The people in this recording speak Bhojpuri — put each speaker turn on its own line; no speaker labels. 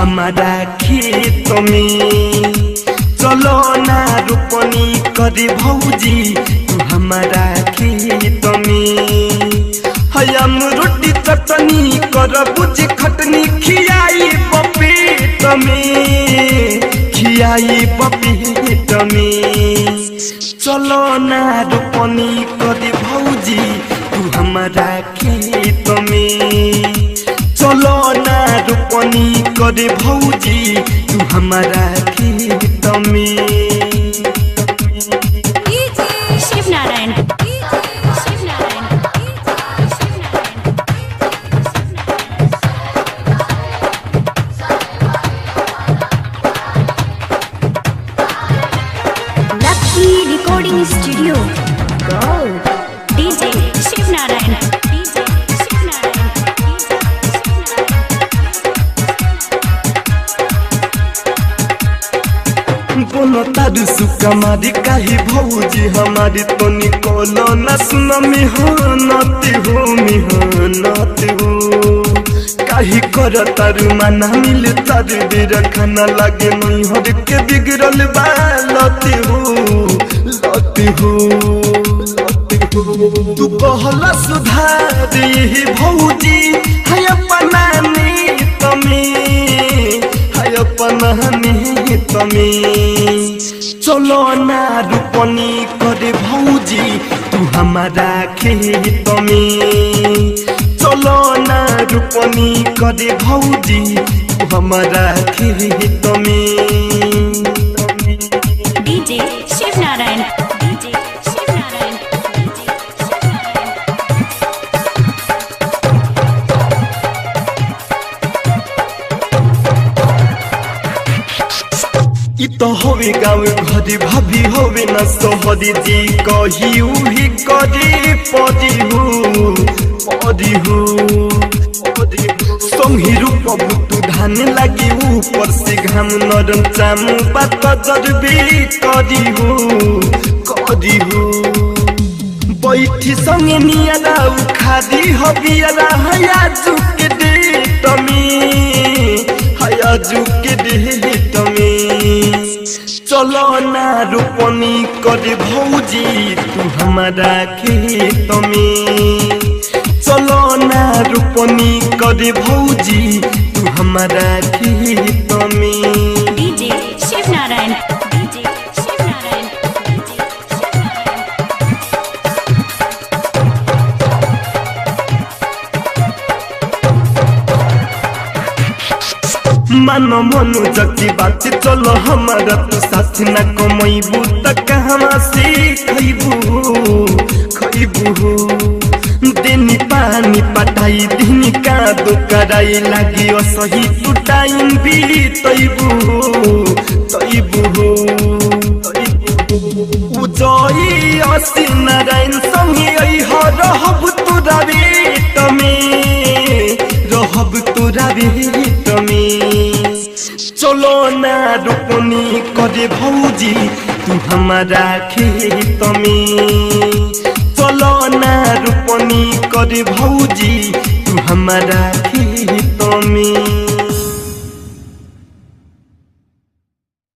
हमारा खेत में चलो ना रोपनी करे भौजी तू हमारा खेत में हम रोटी चटनी कर बुझ खटनी खियाई बपेट में खियाई बपेट में चलो ना रोपनी करे भौजी तू हमारा खेत में चलो ना रोपनी करे भौजी तू हमारा खेत में
Shiv Narayan lucky recording studio gold DJ Shiv Narayan
बोलो तारू सुका मारी काहे भौजी हमारी तो निकोलो न सुन मेहनत हो काहे कर तारू माना मिल तारू बेर खाना लागे नैहर के बिगड़ल बालत हो तू कहला सुधार यही भौजी है अपना नीत में है अपना नीत में चलो ना रोपनी करे भौजी तू हमारा खेत में चलो ना रोपनी करे भौजी तू हमारा खेत में
डीजे शिव नारायण
तो होवे गाँव घरी भाभी होवे न सोहरी जी कही उही करी पदी हो संगी रूप तू धान लगी ऊपर से घाम नरम चामू बात जरबी करी हो बैठी संगे नियरा खादी हबियरा हया जुके डेट में हया जुके डेट में चलो ना रोपनी करे भौजी तू हमारा खेत में चलो ना रोपनी करे भौजी तू हमारा खेत में
डीजे शिव नारायण
मानो मनु जकी बात चलो हमारा तो साथ न कमैबू त कहवा से खैबू देनी पानी पटाई दिनी कादो कराई लागी असही तू टाइम भी तैबू उजई असी नारायण संगे रहब तोरा बेट में रहब तोरा बेट में चलो ना रोपनी करे भौजी तू हमारा खेत में चलो ना रोपनी करे भौजी तू हमारा खेत में।